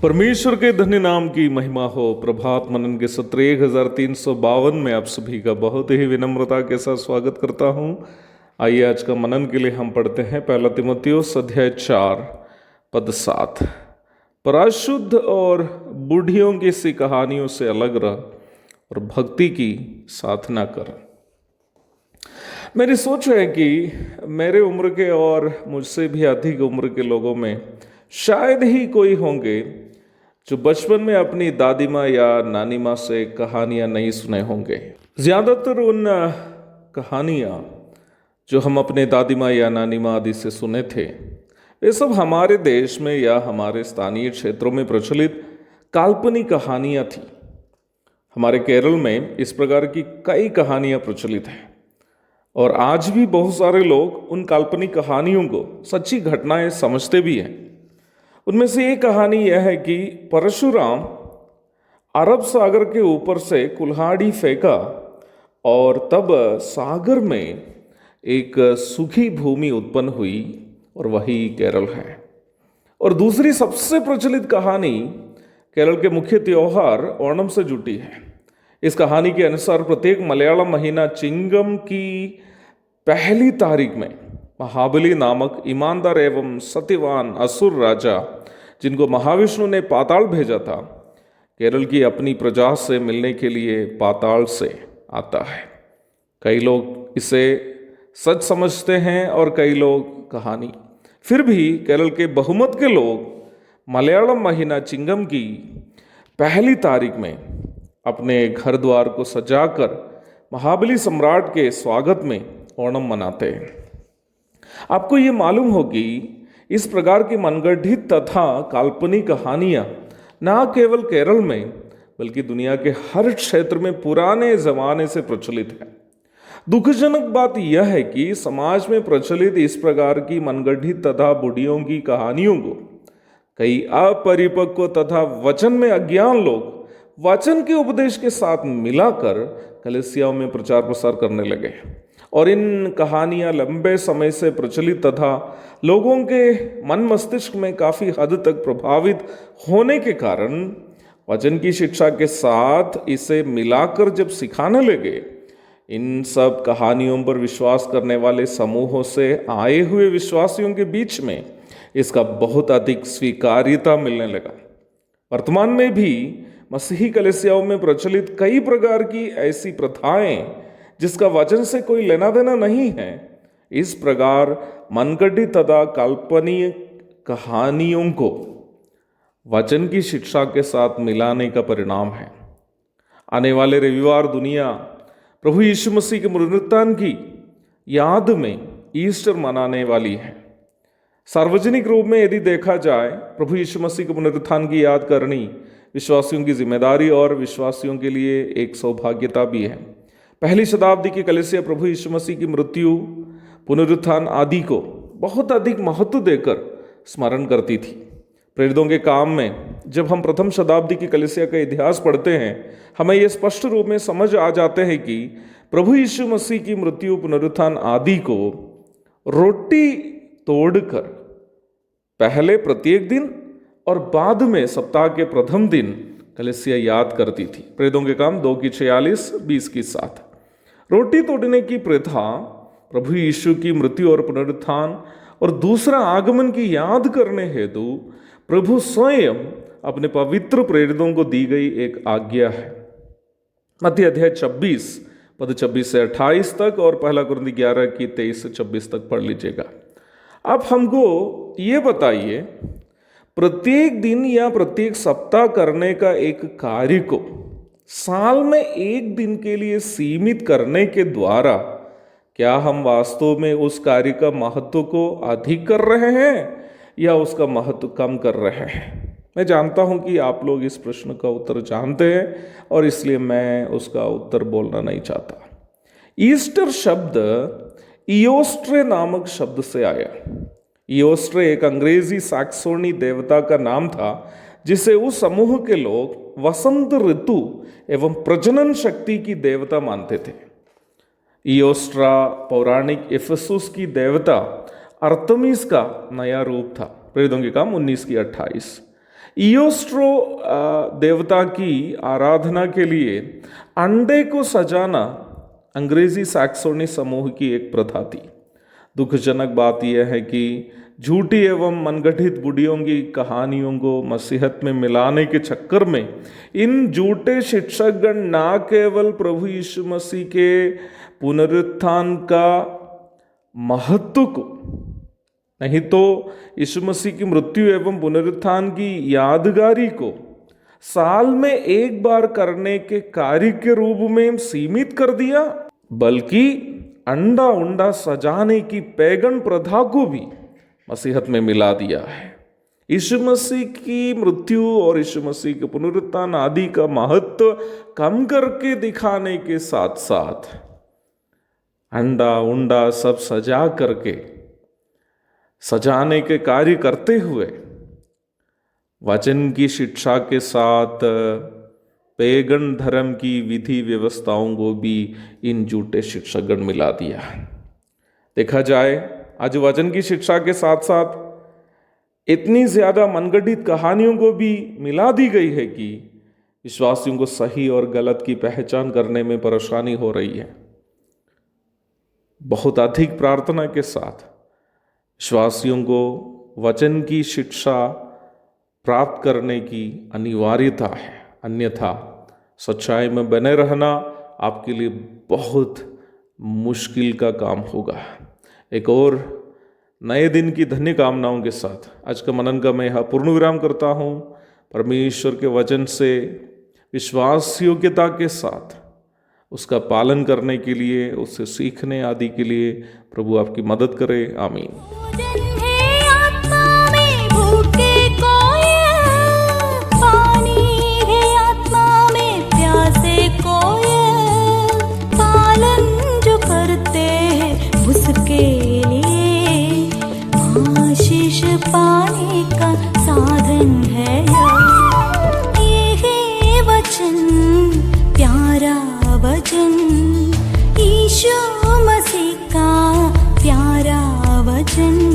परमेश्वर के धन्य नाम की महिमा हो। प्रभात मनन के सत्र 1352 में आप सभी का बहुत ही विनम्रता के साथ स्वागत करता हूं। आइए आज का मनन के लिए हम पढ़ते हैं पहला तीमुथियुस अध्याय 4 पद 7। पर अशुद्ध और बूढ़ियों की सी कहानियों से अलग रह और भक्ति की साधना कर। मेरी सोच है कि मेरे उम्र के और मुझसे भी अधिक उम्र के लोगों में शायद ही कोई होंगे जो बचपन में अपनी दादी माँ या नानी माँ से कहानियाँ नहीं सुने होंगे। ज़्यादातर उन कहानियाँ जो हम अपने दादी माँ या नानी माँ आदि से सुने थे, वे सब हमारे देश में या हमारे स्थानीय क्षेत्रों में प्रचलित काल्पनिक कहानियाँ थी। हमारे केरल में इस प्रकार की कई कहानियाँ प्रचलित हैं और आज भी बहुत सारे लोग उन काल्पनिक कहानियों को सच्ची घटनाएं समझते भी हैं। उनमें से एक कहानी यह है कि परशुराम अरब सागर के ऊपर से कुल्हाड़ी फेंका और तब सागर में एक सूखी भूमि उत्पन्न हुई और वही केरल है। और दूसरी सबसे प्रचलित कहानी केरल के मुख्य त्योहार ओणम से जुटी है। इस कहानी के अनुसार प्रत्येक मलयालम महीना चिंगम की पहली तारीख में महाबली नामक ईमानदार एवं सत्यवान असुर राजा, जिनको महाविष्णु ने पाताल भेजा था, केरल की अपनी प्रजा से मिलने के लिए पाताल से आता है। कई लोग इसे सच समझते हैं और कई लोग कहानी। फिर भी केरल के बहुमत के लोग मलयालम महीना चिंगम की पहली तारीख में अपने घर द्वार को सजाकर महाबली सम्राट के स्वागत में ओणम मनाते हैं। आपको ये मालूम हो कि इस प्रकार की मनगढ़ंत तथा काल्पनिक कहानियाँ न केवल केरल में बल्कि दुनिया के हर क्षेत्र में पुराने जमाने से प्रचलित है। दुखजनक बात यह है कि समाज में प्रचलित इस प्रकार की मनगढ़ंत तथा बूढ़ियों की कहानियों को कई अपरिपक्व तथा वचन में अज्ञान लोग वचन के उपदेश के साथ मिलाकर कलीसियाओं में प्रचार प्रसार करने लगे और इन कहानियां लंबे समय से प्रचलित तथा लोगों के मन मस्तिष्क में काफ़ी हद तक प्रभावित होने के कारण वचन की शिक्षा के साथ इसे मिलाकर जब सिखाने लगे, इन सब कहानियों पर विश्वास करने वाले समूहों से आए हुए विश्वासियों के बीच में इसका बहुत अधिक स्वीकार्यता मिलने लगा। वर्तमान में भी मसीही कलीसियाओं में प्रचलित कई प्रकार की ऐसी प्रथाएं जिसका वचन से कोई लेना देना नहीं है, इस प्रकार मनगढ़ंत तथा काल्पनिक कहानियों को वचन की शिक्षा के साथ मिलाने का परिणाम है। आने वाले रविवार दुनिया प्रभु यीशु मसीह के पुनरुत्थान की याद में ईस्टर मनाने वाली है। सार्वजनिक रूप में यदि देखा जाए, प्रभु यीशु मसीह के पुनरुत्थान की याद करनी विश्वासियों की जिम्मेदारी और विश्वासियों के लिए एक सौभाग्यता भी है। पहली शताब्दी की कलीसिया प्रभु यीशु मसीह की मृत्यु, पुनरुत्थान आदि को बहुत अधिक महत्व देकर स्मरण करती थी। प्रेरितों के काम में जब हम प्रथम शताब्दी की कलीसिया का इतिहास पढ़ते हैं, हमें यह स्पष्ट रूप में समझ आ जाते हैं कि प्रभु यीशु मसीह की मृत्यु, पुनरुत्थान आदि को रोटी तोड़कर पहले प्रत्येक दिन और बाद में सप्ताह के प्रथम दिन कलीसिया याद करती थी। प्रेरितों के काम 2:46, 20:7। रोटी तोड़ने की प्रथा प्रभु यीशु की मृत्यु और पुनरुत्थान और दूसरा आगमन की याद करने हेतु प्रभु स्वयं अपने पवित्र प्रेरितों को दी गई एक आज्ञा है। मत्ती अध्याय 26 पद 26 से 28 तक और पहला कुरिन्ती 11 की 23 से 26 तक पढ़ लीजिएगा। आप हमको ये बताइए, प्रत्येक दिन या प्रत्येक सप्ताह करने का एक कार्य को साल में एक दिन के लिए सीमित करने के द्वारा क्या हम वास्तव में उस कार्य का महत्व को अधिक कर रहे हैं या उसका महत्व कम कर रहे हैं? मैं जानता हूं कि आप लोग इस प्रश्न का उत्तर जानते हैं और इसलिए मैं उसका उत्तर बोलना नहीं चाहता। ईस्टर शब्द इयोस्ट्रे नामक शब्द से आया। इयोस्ट्रे एक अंग्रेजी सैक्सोनी देवता का नाम था जिसे उस समूह के लोग वसंत ऋतु एवं प्रजनन शक्ति की देवता मानते थे। इयोस्ट्रा पौराणिक इफिसुस की देवता अर्थमिस का नया रूप था। प्रेरितों के काम 19:28। ईओस्ट्रो देवता की आराधना के लिए अंडे को सजाना अंग्रेजी सैक्सोनी समूह की एक प्रथा थी। दुखजनक बात यह है कि झूठी एवं मनगढ़ंत बुढ़ियों की कहानियों को मसीहत में मिलाने के चक्कर में इन झूठे शिक्षकगण न केवल प्रभु यीशु मसीह के पुनरुत्थान का महत्व को, नहीं तो यीशु मसीह की मृत्यु एवं पुनरुत्थान की यादगारी को साल में एक बार करने के कार्य के रूप में सीमित कर दिया, बल्कि अंडा उंडा सजाने की पैगन प्रथा को भी मसीहत में मिला दिया है। यीशु मसीह की मृत्यु और यीशु मसीह के पुनरुत्थान आदि का महत्व कम करके दिखाने के साथ साथ अंडा उंडा सब सजा करके सजाने के कार्य करते हुए वचन की शिक्षा के साथ पेगन धर्म की विधि व्यवस्थाओं को भी इन झूठे शिक्षकगण मिला दिया। देखा जाए आज वचन की शिक्षा के साथ साथ इतनी ज्यादा मनगढ़ंत कहानियों को भी मिला दी गई है कि विश्वासियों को सही और गलत की पहचान करने में परेशानी हो रही है। बहुत अधिक प्रार्थना के साथ विश्वासियों को वचन की शिक्षा प्राप्त करने की अनिवार्यता है, अन्यथा सच्चाई में बने रहना आपके लिए बहुत मुश्किल का काम होगा। एक और नए दिन की धन्य कामनाओं के साथ आज का मनन का मैं यहाँ पूर्ण विराम करता हूँ। परमेश्वर के वचन से विश्वास योग्यता के साथ उसका पालन करने के लिए, उससे सीखने आदि के लिए प्रभु आपकी मदद करे। आमीन। पाने का साधन है ये है वचन, प्यारा वचन, यीशु मसीह का प्यारा वचन।